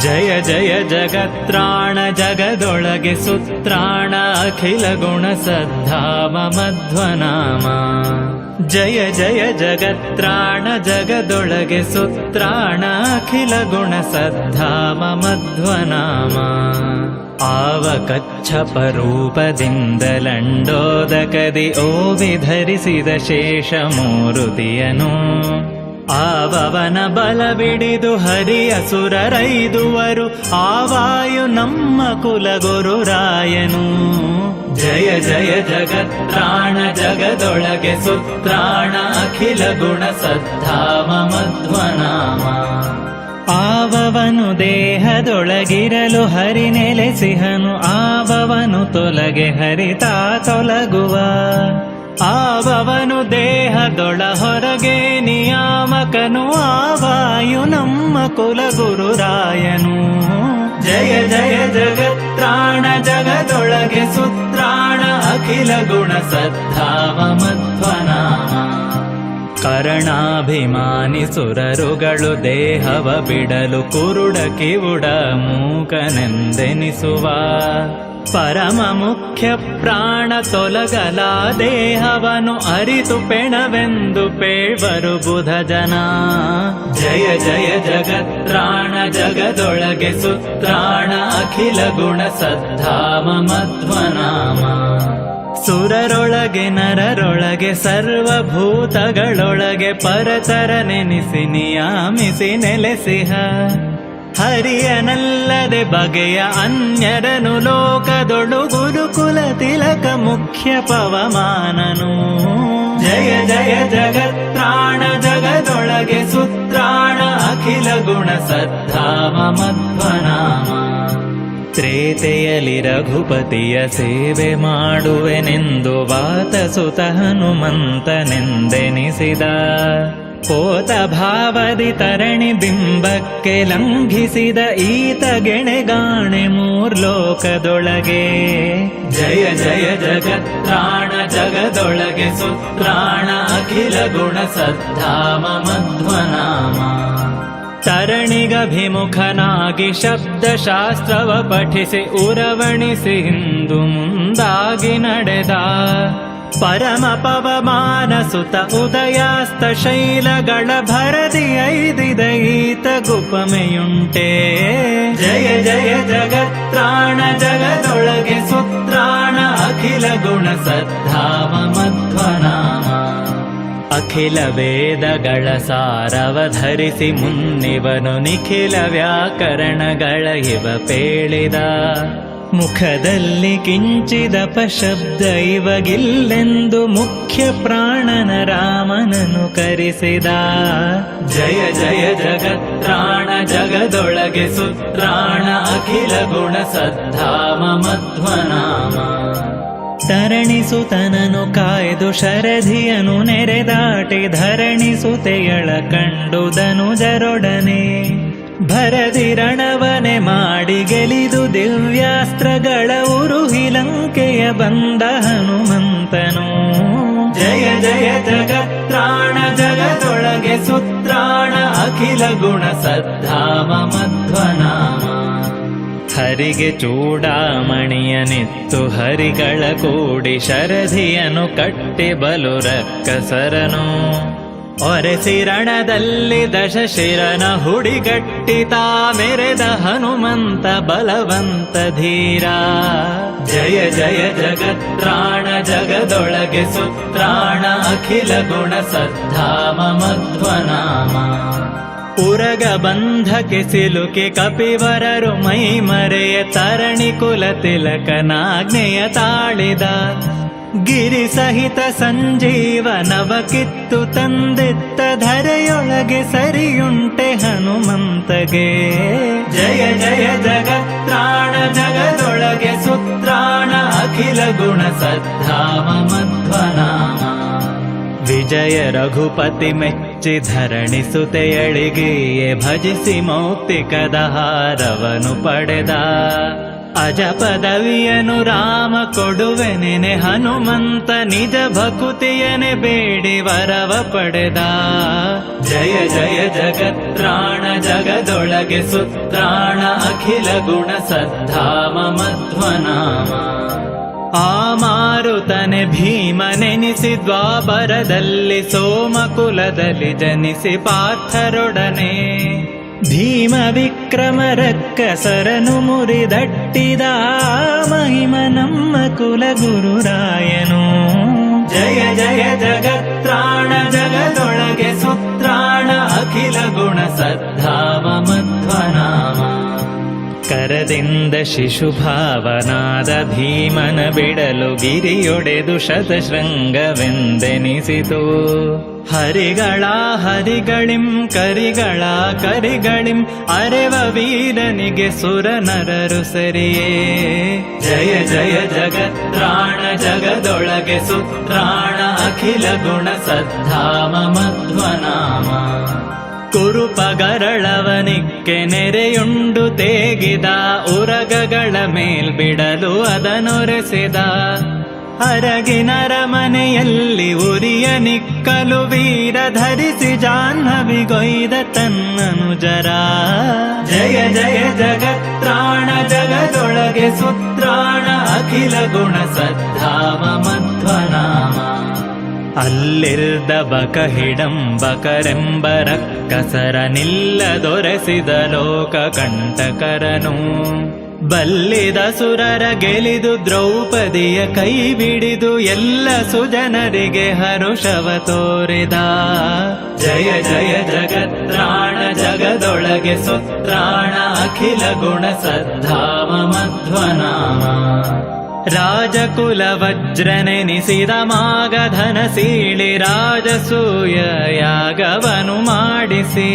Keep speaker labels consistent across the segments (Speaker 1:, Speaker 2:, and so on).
Speaker 1: ಜಯ ಜಯ ಜಗತ್ರಾಣ ಜಗದೊಳಗೆ ಸುತ್ರಾಣ ಅಖಿಲ ಗುಣ ಸದ್ಧಾಮ ಮಧ್ವನಾಮ. ಜಯ ಜಯ ಜಗತ್ರಾಣ ಜಗದೊಳಗೆ ಸುತ್ರಾಣ ಅಖಿಲ ಗುಣ ಸದ್ಧಾಮ ಮಧ್ವನಾಮ. ಆವ ಕಚ್ಚಪ ರೂಪದಿಂದ ಲಂಡೋದಕದಿ ಓವಿಧರಿಸಿದ ಶೇಷ ಮೂರುತಿಯನು. ಆವವನ ಬಲ ಬಿಡಿದು ಹರಿಯ ಸುರರೈದುವರು ಆವಾಯು ನಮ್ಮ ಕುಲಗುರುರಾಯನು. ಜಯ ಜಯ ಜಗತ್ರಾಣ ಜಗದೊಳಗೆ ಸುತ್ರಾಣ ಅಖಿಲ ಗುಣ ಸದ್ಧಾಮ ಮಧ್ವನಾಮ. ಆವವನು ದೇಹದೊಳಗಿರಲು ಹರಿ ನೆಲೆಸಿಹನು, ಆವವನು ತೊಲಗೆ ಹರಿತಾ ತೊಲಗುವ. ಆವವನು ದೇಹದೊಳ ಹೊರಗೆ ನಿಯಾಮಕನು, ಆವಾಯು ನಮ್ಮ ಕುಲಗುರುರಾಯನು. ಜಯ ಜಯ ಜಗತ್ರಾಣ ಜಗದೊಳಗೆ ಸುತ್ರಾಣ ಅಖಿಲ ಗುಣ ಸದ್ಧಾಮ ಮಧ್ವನಾಮ. ಕರಣಾಭಿಮಾನಿ ಸುರರುಗಳು ದೇಹವ ಬಿಡಲು ಕುರುಡ ಕಿವುಡ ಮೂಕನೆಂದೆನಿಸುವ. ಪರಮ ಮುಖ್ಯ ಪ್ರಾಣ ತೊಲಗಲ ದೇಹವನು ಅರಿತು ಪೆಣವೆಂದು ಪೇಳ್ವರು ಬುಧ ಜನ. ಜಯ ಜಯ ಜಗತ್ರಾಣ ಜಗದೊಳಗೆ ಸುತ್ರಾಣ ಅಖಿಲ ಗುಣ ಸದ್ಧಾಮ ಮಧ್ವನಾಮ. ಸುರರೊಳಗೆ ನರರೊಳಗೆ ಸರ್ವಭೂತಗಳೊಳಗೆ ಪರತರ ನೆನೆಸಿ ನಿಯಾಮಿಸಿ ನೆಲೆಸಿಹ. ಹರಿಯನಲ್ಲದೆ ಬಗೆಯ ಅನ್ಯರನು ಲೋಕದೊಳು ಗುರುಕುಲ ತಿಲಕ ಮುಖ್ಯ ಪವಮಾನನು. ಜಯ ಜಯ ಜಗತ್ರಾಣ ಜಗದೊಳಗೆ ಸುತ್ರಾಣ ಅಖಿಲ ಗುಣ ಸದ್ಧಾಮ ಮಧ್ವನಾಮ. ತ್ರೇತೆಯಲಿ ರಘುಪತಿಯ ಸೇವೆ ಮಾಡುವೆನೆಂದು ವಾತಸುತ ಹನುಮಂತನೆಂದೆನಿಸಿದ. ಪೋತ ಭಾವದಿ ತರಣಿ ಬಿಂಬಕ್ಕೆ ಲಂಘಿಸಿದ ಈತ ಗೆಣೆಗಾಣೆ ಮೂರ್ಲೋಕದೊಳಗೆ. ಜಯ ಜಯ ಜಗತ್ರಾಣ ಜಗದೊಳಗೆ ಸುತ್ರಾಣ ಅಖಿಲ ಗುಣ ಸದ್ಧಾಮ ಮಧ್ವನಾಮ. ತರಣಿಗಭಿಮುಖನಾಗಿ ಶಬ್ದಶಾಸ್ತ್ರವ ಪಠಿಸಿ ಉರವಣಿಸಿ ಹಿಂದು ಮುಂದಾಗಿ ನಡೆದ. ಪರಮ ಪವಮಾನ ಸುತ ಉದಯಾಸ್ತ ಶೈಲಗಳ ಭರದಿ ಐದಿದ ಈತ ಗುಪಮೆಯುಂಟೆ. ಜಯ ಜಯ ಜಗತ್ರಾಣ ಜಗದೊಳಗೆ ಸುತ್ರಾಣ ಅಖಿಲ ಗುಣ ಸದ್ಧಾಮ ಮಧ್ವನಾಮ. ಅಖಿಲ ವೇದಗಳ ಸಾರವಧರಿಸಿ ಮುನ್ನಿವನು ನಿಖಿಲ ವ್ಯಾಕರಣಗಳ ಇವ ಪೇಳಿದ. ಮುಖದಲ್ಲಿ ಕಿಂಚಿದ ಪಶಬ್ದ ಇವಗಿಲ್ಲೆಂದು ಮುಖ್ಯ ಪ್ರಾಣನ ರಾಮನನು ಕರೆಸಿದ. ಜಯ ಜಯ ಜಗತ್ರಾಣ ಜಗದೊಳಗೆ ಸುತ್ರಾಣ ಅಖಿಲ ಗುಣ ಸದ್ಧಾಮ ಮಧ್ವನಾಮ. ತರಣಿಸುತನನು ಕಾಯ್ದು ಶರಧಿಯನು ನೆರೆದಾಟಿ ಧರಣಿಸುತೆಯಳ ಕಂಡುದನು ಜರೊಡನೆ. ಭರದಿ ರಣವನೆ ಮಾಡಿ ಗೆಲಿದು ದಿವ್ಯಾಸ್ತ್ರಗಳ ಉರುಹಿ ಲಂಕೆಯ ಬಂದ ಹನುಮಂತನು. ಜಯ ಜಯ ಜಗತ್ರಾಣ ಜಗದೊಳಗೆ ಸುತ್ರಾಣ ಅಖಿಲ ಗುಣ ಸದ್ಧಾಮ ಮಧ್ವನಾಮ. ಹರಿಗೆ ಚೂಡಾಮಣಿಯ ನಿತ್ತು ಹರಿಗಳ ಕೂಡಿ ಶರಧಿಯನು ಕಟ್ಟಿ ಬಲು ರಕ್ಕಸರನು. ಒರೆಸಿ ರಣದಲ್ಲಿ ದಶಶಿರನ ಹುಡಿಗಟ್ಟಿತ ಮೆರೆದ ಹನುಮಂತ ಬಲವಂತ ಧೀರ. ಜಯ ಜಯ ಜಗತ್ರಾಣ ಜಗದೊಳಗೆ ಸುತ್ರಾಣ ಅಖಿಲ ಗುಣ ಸದ್ಧಾಮ ಮಧ್ವನಾಮ. ಉರಗ ಬಂಧಕ್ಕೆ ಸಿಲುಕಿ ಕಪಿವರರು ಮೈ ಮರೆಯ ತರಣಿ ಕುಲ ತಿಲಕನಾಜ್ಞೆಯ ತಾಳಿದ. ಗಿರಿ ಸಹಿತ ಸಂಜೀವನವ ಕಿತ್ತು ತಂದಿತ್ತ ಧರೆಯೊಳಗೆ ಸರಿಯುಂಟೆ ಹನುಮಂತಗೆ. ಜಯ ಜಯ ಜಗತ್ರಾಣ ಜಗದೊಳಗೆ ಸುತ್ರಾಣ ಅಖಿಲ ಗುಣ ಸದ್ಧಾಮ ಮಧ್ವನಾಮ. ವಿಜಯ ರಘುಪತಿ ಮೆಚ್ಚಿ ಧರಣಿಸುತೆಯಳಿಗೆಯೇ ಭಜಿಸಿ ಮೌಕ್ತಿಕದ ಹಾರವನು ಪಡೆದ. ಅಜ ಪದವಿಯನು ರಾಮ ಕೊಡುವೆನೆನೆ ಹನುಮಂತ ನಿಜ ಭಕುತಿಯನೆ ಬೇಡಿ ವರವ ಪಡೆದ. ಜಯ ಜಯ ಜಗತ್ರಾಣ ಜಗದೊಳಗೆ ಸುತ್ರಾಣ ಅಖಿಲ ಗುಣ ಸದ್ಧಾಮ ಮಧ್ವನಾಮ. ಆ ಮಾರುತನೆ ಭೀಮನೆನಿಸಿ ದ್ವಾಪರದಲ್ಲಿ ಸೋಮಕುಲದಲ್ಲಿ ಜನಿಸಿ ಪಾರ್ಥರೊಡನೆ ಭೀಮ ವಿಕ್ರಮ ರಕ್ಕಸರನು ಮುರಿದಟ್ಟಿದ ಮಹಿಮ ನಮ್ಮ ಕುಲ ಗುರುರಾಯನು. ಜಯ ಜಯ ಜಗತ್ರಾಣ ಜಗದೊಳಗೆ ಸುತ್ರಾಣ ಅಖಿಲ ಗುಣ ಸದ್ಧಾಮ ಮಧ್ವನಾಮ. ಕರದಿಂದ ಶಿಶುಭಾವನಾದ ಭೀಮನ ಬಿಡಲು ಗಿರಿಯೊಡೆದು ಶತಶೃಂಗವೆಂದೆನಿಸಿತು. ಹರಿಗಳ ಹರಿಗಳಿಂ ಕರಿಗಳ ಕರಿಗಳಿಂ ಅರೆವ ವೀರನಿಗೆ ಸುರ ನರರು ಸರಿಯೇ. ಜಯ ಜಯ ಜಗತ್ರಾಣ ಜಗದೊಳಗೆ ಸುತ್ರಾಣ ಅಖಿಲ ಗುಣ ಸದ್ಧಾಮ ಮಧ್ವನಾಮ. ಕುರುಪಗರಳವನಿಕ್ಕೆ ನೆರೆಯುಂಡು ತೇಗಿದ ಉರಗಗಳ ಮೇಲ್ಬಿಡಲು ಅದನೊರೆಸಿದ. ಅರಗಿನರ ಮನೆಯಲ್ಲಿ ಉರಿಯ ನಿಕ್ಕಲು ವೀರ ಧರಿಸಿ ಜಾಹ್ನವಿಗೊಯ್ದ ತನ್ನನುಜರ. ಜಯ ಜಯ ಜಗತ್ರಾಣ ಜಗದೊಳಗೆ ಸುತ್ರಾಣ ಅಖಿಲ ಗುಣ ಸದ್ಧಾಮ ಮಧ್ವನಾಮ. ಅಲ್ಲಿರ್ದ ಬಕಹಿಡಂಬಕರೆಂಬ ರಕ್ಕಸರ ನಿಲ್ಲದೊರೆಸಿದ ಲೋಕ ಕಂಟಕರನು. ಬಲ್ಲಿದ ಸುರರ ಗೆಲಿದು ದ್ರೌಪದಿಯ ಕೈ ಬಿಡಿದು ಎಲ್ಲ ಸುಜನರಿಗೆ ಹರುಷವ ತೋರಿದ. ಜಯ ಜಯ ಜಗತ್ರಾಣ ಜಗದೊಳಗೆ ಸುತ್ರಾಣ ಅಖಿಲ ಗುಣ ಸದ್ಧಾಮ ಮಧ್ವನಾಮ. ರಾಜಕುಲ ವಜ್ರನೆನಿಸಿದ ಮಾಗಧನ ಸೀಳಿ ರಾಜಸೂಯ ಯಾಗವನು ಮಾಡಿಸಿ.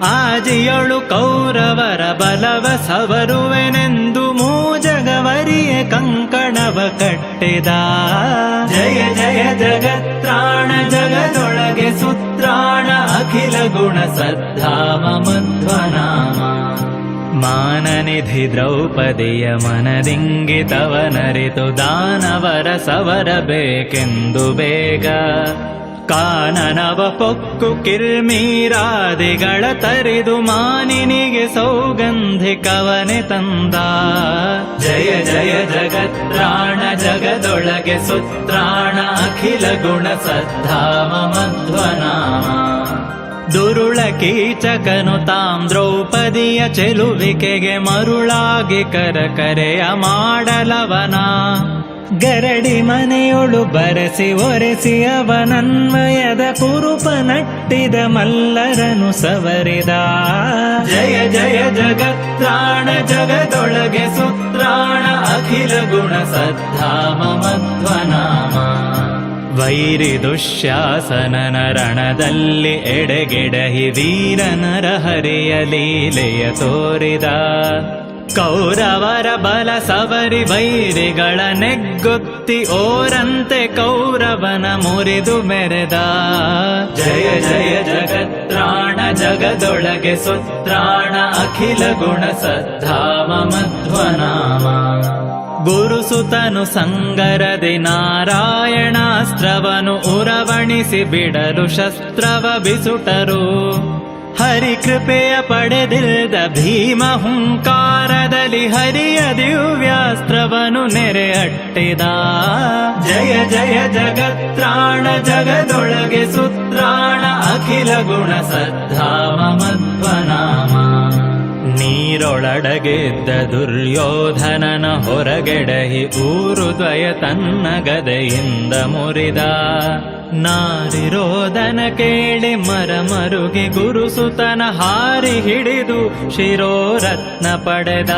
Speaker 1: ಆಜಿಯೊಳು ಕೌರವರ ಬಲವ ಸವರುವೆನೆಂದು ಮೂಜಗವರಿಯೇ ಕಂಕಣವ ಕಟ್ಟಿದ. ಜಯ ಜಯ ಜಗತ್ರಾಣ ಜಗದೊಳಗೆ ಸುತ್ರಾಣ ಅಖಿಲ ಗುಣ ಸದ್ಧಾಮ ಮಧ್ವನಾಮ. ಮಾನನಿಧಿ ದ್ರೌಪದಿಯ ಮನದಿಂಗಿತವನರಿತು ದಾನವರ ಸವರಬೇಕೆಂದು ಬೇಗ. ಕಾನನವ ಪೊಕ್ಕು ಕಿರ್ಮೀರಾದಿಗಳ ತರಿದು ಮಾನಿನಿಗೆ ಸೌಗಂಧಿಕವನೆ ತಂದ. ಜಯ ಜಯ ಜಗತ್ರಾಣ ಜಗದೊಳಗೆ ಸುತ್ರಾಣ ಅಖಿಲ ಗುಣ ಸದ್ಧಾಮ ಮಧ್ವನಾಮ. ದುರುಳ ಕೀಚಕನು ತಾಂ ದ್ರೌಪದಿಯ ಚೆಲುವಿಕೆಗೆ ಮರುಳಾಗಿ ಕರೆಯ ಮಾಡಲವನ. ಗರಡಿ ಮನೆಯೊಳು ಬರೆಸಿ ಒರೆಸಿ ಅವನನ್ವಯದ ಕುರುಪ ನಟ್ಟಿದ ಮಲ್ಲರನು ಸವರಿದ. ಜಯ ಜಯ ಜಗತ್ರಾಣ ಜಗದೊಳಗೆ ಸುತ್ರಾಣ ಅಖಿಲ ಗುಣ ಸದ್ಧಾಮ ಮಧ್ವನಾಮ. ವೈರಿ ದುಶ್ಯಾಸನನ ರಣದಲ್ಲಿ ಎಡೆಗೆಡಹಿ ವೀರನರ ಹರಿಯ ಲೀಲೆಯ ತೋರಿದ. ಕೌರವರ ಬಲ ಸವರಿ ವೈರಿಗಳ ನೆಗ್ಗೊತ್ತಿ ಓರಂತೆ ಕೌರವನ ಮುರಿದು ಮೆರೆದ. ಜಯ ಜಯ ಜಗತ್ರಾಣ ಜಗದೊಳಗೆ ಸುತ್ರಾಣ ಅಖಿಲ ಗುಣ ಸದ್ಧಾಮ ಮಧ್ವನಾಮ. ಗುರುಸುತನು ಸಂಗರದಿ ನಾರಾಯಣಾಸ್ತ್ರವನು ಉರವಣಿಸಿ ಬಿಡಲು ಶಸ್ತ್ರವ ಬಿಸುಟರು. ಹರಿಕೃಪೆಯ ಪಡೆದಿಲ್ದ ಭೀಮ ಹುಂಕಾರದಲ್ಲಿ ಹರಿಯ ದಿವ್ಯಾಸ್ತ್ರವನು ನೆರೆ ಅಟ್ಟಿದ. ಜಯ ಜಯ ಜಗತ್ರಾಣ ಜಗದೊಳಗೆ ಸುತ್ರಾಣ ಅಖಿಲ ಗುಣ ಸದ್ಧಾಮ ಮಧ್ವನಾಮ. ನೀರೊಳಡಗೆದ್ದ ದುರ್ಯೋಧನನ ಹೊರಗೆಡಹಿ ಊರುದ್ವಯ ತನ್ನ ಗದೆಯಿಂದ ಮುರಿದ. ನಾರಿರೋದನ ಕೇಳಿ ಮರಮರುಗಿ ಗುರುಸುತನ ಹಾರಿ ಹಿಡಿದು ಶಿರೋರತ್ನ ಪಡೆದ.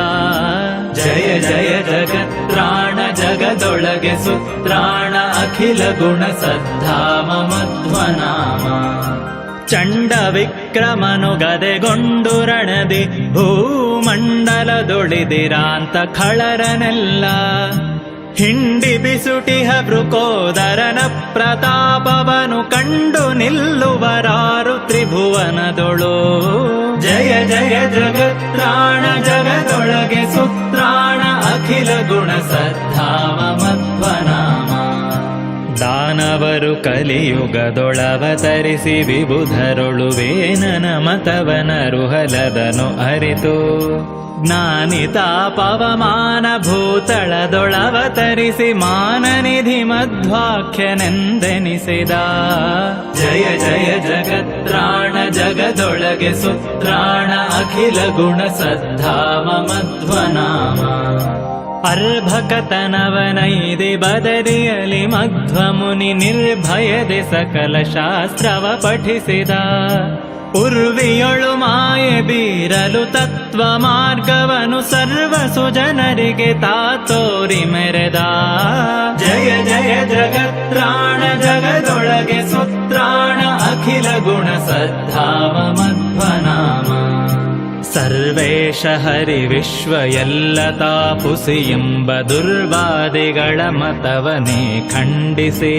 Speaker 1: ಜಯ ಜಯ ಜಗತ್ರಾಣ ಜಗದೊಳಗೆ ಸುತ್ರಾಣ ಅಖಿಲ ಗುಣ ಸದ್ಧಾಮ ಮಧ್ವನಾಮ. ಚಂಡ ವಿಕ್ರಮನು ಗದೆಗೊಂಡು ರಣದಿ ಭೂಮಂಡಲದೊಳಿದಿರಾಂತ ಖಳರನೆಲ್ಲ. ಹಿಂಡಿ ಬಿಸುಟಿಹ ವೃಕೋದರನ ಪ್ರತಾಪವನು ಕಂಡು ನಿಲ್ಲುವರಾರು ತ್ರಿಭುವನದೊಳು. ಜಯ ಜಯ ಜಗತ್ರಾಣ ಜಗದೊಳಗೆ ಸುತ್ರಾಣ ಅಖಿಲ ಗುಣ ಸದ್ಧಾಮ ಮಧ್ವನಾಮ. ದಾನವರು ಕಲಿಯುಗದೊಳವತರಿಸಿ ವಿಬುಧರೊಳು ವೇನನ ಮತವನರುಹಲದನು ಅರಿತು ಜ್ಞಾನಿತ ಪವಮಾನ ಭೂತಳದೊಳವತರಿಸಿ ಮಾನನಿಧಿ ಮಧ್ವಾಖ್ಯನೆಂದೆನಿಸಿದ. ಜಯ ಜಯ ಜಗತ್ರಾಣ ಜಗದೊಳಗೆ ಸುತ್ರಾಣ ಅಖಿಲ ಗುಣ ಸದ್ಧಾಮ ಮಧ್ವನಾಮ. ಅರ್ಭಕತನವನೈದೆ ಬದರಿಯಲಿ ಮಧ್ವಮುನಿ ನಿರ್ಭಯದೆ ಸಕಲ ಶಾಸ್ತ್ರವ ಪಠಿಸಿದ. ಉರ್ವಿಯೊಳು ಮಾಯೆ ಬೀರಲು ತತ್ವ ಮಾರ್ಗವನು ಸರ್ವ ಸುಜನರಿಗೆ ತಾತೋರಿ ಮೆರೆದ. ಜಯ ಜಯ ಜಗತ್ರಾಣ ಜಗದೊಳಗೆ ಸುತ್ರಾಣ ಅಖಿಲ ಗುಣ ಸದ್ಧಾಮ ಮಧ್ವನಾಮ. ಸರ್ವೇಶ ಹರಿ ವಿಶ್ವ ಎಲ್ಲ ತಾಪುಸಿ ಎಂಬ ದುರ್ವಾದಿಗಳ ಮತವನೇ ಖಂಡಿಸಿ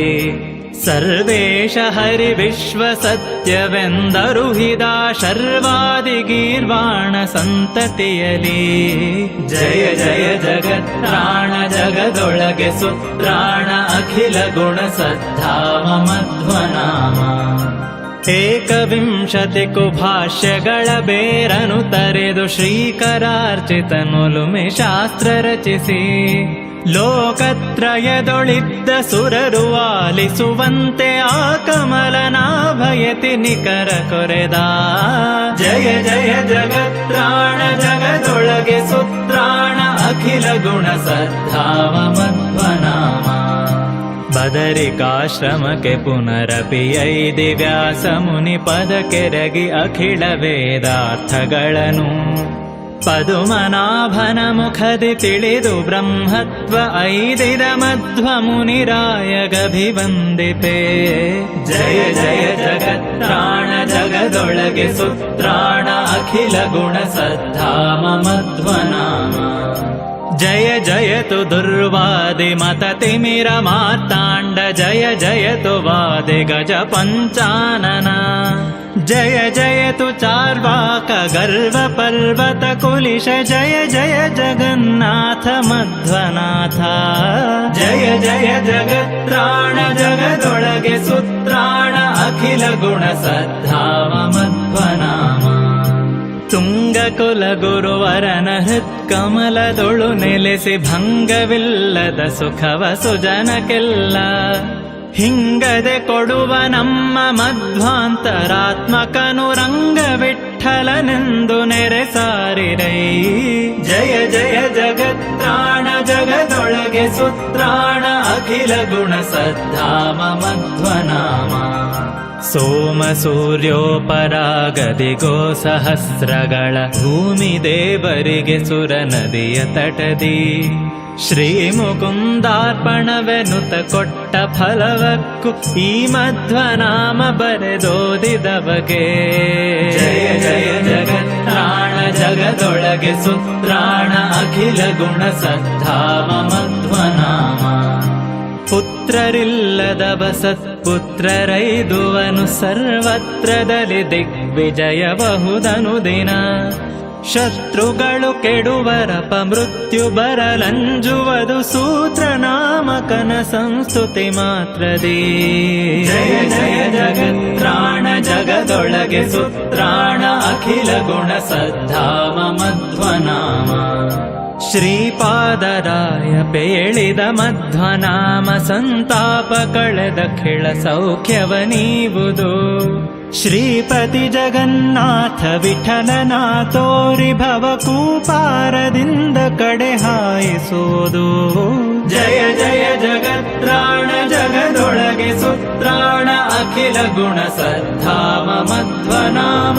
Speaker 1: ಸರ್ವೇಶ ಹರಿ ವಿಶ್ವ ಸತ್ಯವೆಂದರುಹಿದ ಶರ್ವಾದಿ ಗೀರ್ವಾಣ ಸಂತತಿಯಲಿ. ಜಯ ಜಯ ಜಗತ್ರಾಣ ಜಗದೊಳಗೆ ಸುತ್ರಾಣ ಅಖಿಲ ಗುಣ ಸದ್ಧಾಮ ಮಧ್ವನಾಮ. ಏಕವಿಂಶತಿ ಕುಭಾಷ್ಯಗಳ ಬೇರನು ತರೆದು ಶ್ರೀಕರಾರ್ಚಿತನುಲುಮೆ ಶಾಸ್ತ್ರ ರಚಿಸಿ ಲೋಕತ್ರಯದೊಳಿದ್ದ ಸುರರು ಆಲಿಸುವಂತೆ ಆ ಕಮಲನಾಭಯತಿ ನಿಕರ ಕೊರೆದ. ಜಯ ಜಯ ಜಗತ್ರಾಣ ಜಗದೊಳಗೆ ಸುತ್ರಾಣ ಅಖಿಲ ಗುಣ ಸದ್ಧಾಮ ಮಧ್ವನಾಮ. ಬದರಿಕಾಶ್ರಮಕ್ಕೆ ಪುನರಪಿ ಐದಿ ವ್ಯಾಸ ಮುನಿ ಪದ ಕೆರಗಿ ಅಖಿಲ ವೇದಾರ್ಥಗಳನ್ನು ಪದುಮನಾಭನ ಮುಖದಿ ತಿಳಿದು ಬ್ರಹ್ಮತ್ವ ಐದಿದ ಮಧ್ವ ಮುನಿರಾಯಗಭಿವಂದಿಪೆ. ಜಯ ಜಯ ಜಗತ್ರಾಣ ಜಗದೊಳಗೆ ಸುತ್ರಾಣ ಅಖಿಲ ಗುಣ ಸದ್ಧಾಮ ಮಧ್ವನಾಮ. ಜಯ ಜಯತು ದುರ್ವಾದಿ ಮತ ತಿಮಿರ ಮಾರ್ತಾಂಡ ಜಯ ಜಯತು ವಾದಿ ಗಜ ಪಂಚಾನನ. ಜಯ ಜಯತು ಚಾರ್ವಾಕ ಗರ್ವ ಪರ್ವತ ಕುಲಿಶ ಜಯ ಜಯ ಜಗನ್ನಾಥ ಮಧ್ವನಾಥ. ಜಯ ಜಯ ಜಗತ್ರಾಣ ಜಗದೊಳಗೆ ಸುತ್ರಾಣ ಅಖಿಲ ಗುಣ ಸದ್ಧಾಮ ಮಧ್ವನಾಮ. ತುಂಗ ಕುಲ ಗುರುವರನ ಹೃತ್ಕಮಲದೊಳು ನೆಲೆಸಿ ಭಂಗವಿಲ್ಲದ ಸುಖವ ಸುಜನಕ್ಕೆಲ್ಲ ಹಿಂಗದೆ ಕೊಡುವ ನಮ್ಮ ಮಧ್ವಾಂತರಾತ್ಮಕನು ರಂಗ ವಿಠ್ಠಲನೆಂದು ನೆರೆ ಸಾರಿರೈ. ಜಯ ಜಯ ಜಗತ್ರಾಣ ಜಗದೊಳಗೆ ಸುತ್ರಾಣ ಅಖಿಲ ಗುಣ ಸದ್ಧಾಮ ಮಧ್ವನಾಮ. ಸೋಮ ಸೂರ್ಯೋಪರಾಗದಿಗೋ ಸಹಸ್ರಗಳ ಭೂಮಿ ದೇವರಿಗೆ ಸುರ ನದಿಯ ತಟದಿ ಶ್ರೀ ಮುಕುಂದಾರ್ಪಣವೆನುತ ಕೊಟ್ಟ ಫಲವಕ್ಕೂ ಈ ಮಧ್ವನಾಮ ಬರೆದೋದಿದವಗೆ. ಜಯ ಜಯ ಜಗತ್ರಾಣ ಜಗದೊಳಗೆ ಸುತ್ರಾಣ ಅಖಿಲ ಗುಣ ಸದ್ಧಾಮ ಮಧ್ವನಾಮ. ಪುತ್ರರಿಲ್ಲದ ಬಸತ್ಪುತ್ರರೈದುವನು ಸರ್ವತ್ರದಲ್ಲಿ ದಿಗ್ವಿಜಯಬಹುದನು ದಿನ. ಶತ್ರುಗಳು ಕೆಡುವರಪ ಮೃತ್ಯು ಬರಲಂಜುವುದು ಸೂತ್ರ ನಾಮಕನ ಸಂಸ್ತುತಿ ಮಾತ್ರದಿ. ಜಯ ಜಯ ಜಗತ್ರಾಣ ಜಗದೊಳಗೆ ಸುತ್ರಾಣ ಅಖಿಲ ಗುಣ ಸದ್ಧಾಮ ಮಧ್ವನಾಮ. ಶ್ರೀಪಾದರಾಯ ಪೇಳಿದ ಮಧ್ವನಾಮ ಸಂತಾಪ ಕಳೆದ ಖಿಳ ಸೌಖ್ಯವ ನೀವುದು. ಶ್ರೀಪತಿ ಜಗನ್ನಾಥ ವಿಠಲನ ತೋರಿ ಭವಕೂಪಾರದಿಂದ ಕಡೆ ಹಾಯಿಸುವುದು. ಜಯ ಜಯ ಜಗತ್ರಾಣ ಜಗದೊಳಗೆ ಸುತ್ರಾಣ ಅಖಿಲ ಗುಣ ಸದ್ಧಾಮ ಮಧ್ವನಾಮ.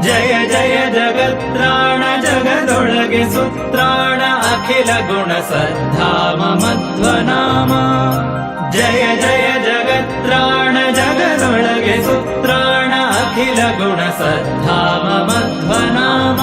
Speaker 1: ಜಯ ಜಯ ಜಗತ್ರಾಣ ಜಗದೊಳಗೆ ಸುತ್ರಾಣ ಅಖಿಲ ಗುಣ ಸದ್ಧಾಮ ಮಧ್ವನಾಮ. ಜಯ ಜಯ ಜಗತ್ರಾಣ ಜಗದೊಳಗೆ ಸುತ್ರಾಣ ಅಖಿಲ ಗುಣ ಸದ್ಧಾಮ ಮಧ್ವನಾಮ.